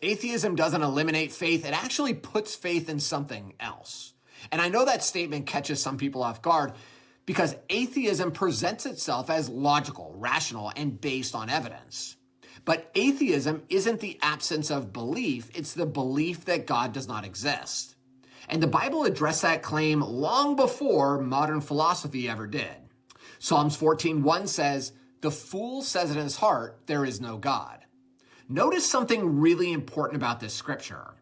Atheism doesn't eliminate faith, it actually puts faith in something else. And I know that statement catches some people off guard because atheism presents itself as logical, rational, and based on evidence. But atheism isn't the absence of belief, it's the belief that God does not exist. And the Bible addressed that claim long before modern philosophy ever did. Psalms 14:1 says, "The fool says in his heart, there is no God." Notice something really important about this scripture.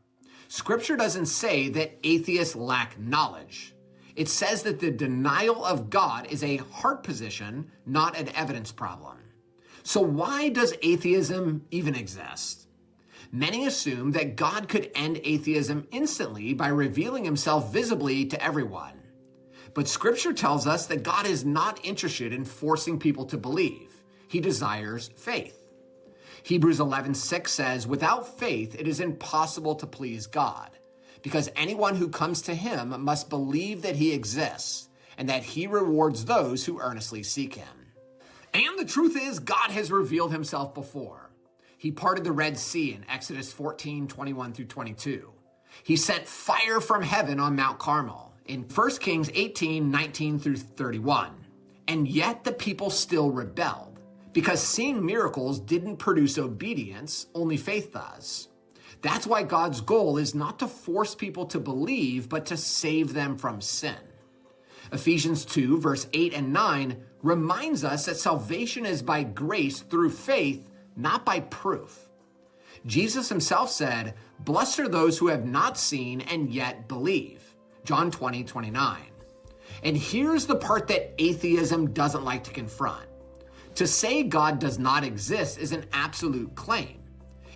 Scripture doesn't say that atheists lack knowledge. It says that the denial of God is a heart position, not an evidence problem. So why does atheism even exist? Many assume that God could end atheism instantly by revealing himself visibly to everyone. But scripture tells us that God is not interested in forcing people to believe. He desires faith. Hebrews 11:6 says, "Without faith, it is impossible to please God, because anyone who comes to him must believe that he exists and that he rewards those who earnestly seek him." And the truth is, God has revealed himself before. He parted the Red Sea in Exodus 14:21 through 22. He sent fire from heaven on Mount Carmel in 1 Kings 18:19 through 31. And yet the people still rebelled. Because seeing miracles didn't produce obedience, only faith does. That's why God's goal is not to force people to believe, but to save them from sin. Ephesians 2, verse 8 and 9 reminds us that salvation is by grace through faith, not by proof. Jesus himself said, "Blessed are those who have not seen and yet believe." John 20:29. And here's the part that atheism doesn't like to confront. To say God does not exist is an absolute claim.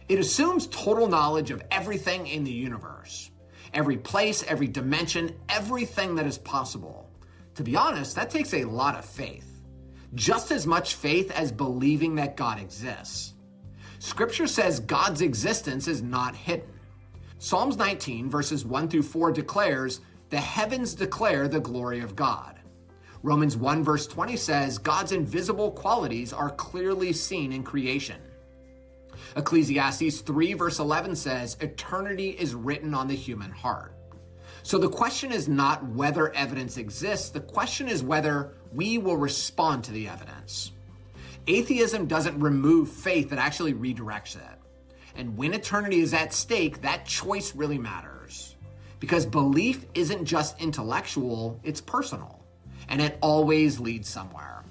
It assumes total knowledge of everything in the universe. Every place, every dimension, everything that is possible. To be honest, that takes a lot of faith. Just as much faith as believing that God exists. Scripture says God's existence is not hidden. Psalms 19 verses 1 through 4 declares, "The heavens declare the glory of God." Romans 1 verse 20 says, "God's invisible qualities are clearly seen in creation." Ecclesiastes 3 verse 11 says, "Eternity is written on the human heart." So the question is not whether evidence exists, the question is whether we will respond to the evidence. Atheism doesn't remove faith, it actually redirects it. And when eternity is at stake, that choice really matters. Because belief isn't just intellectual, it's personal. And it always leads somewhere.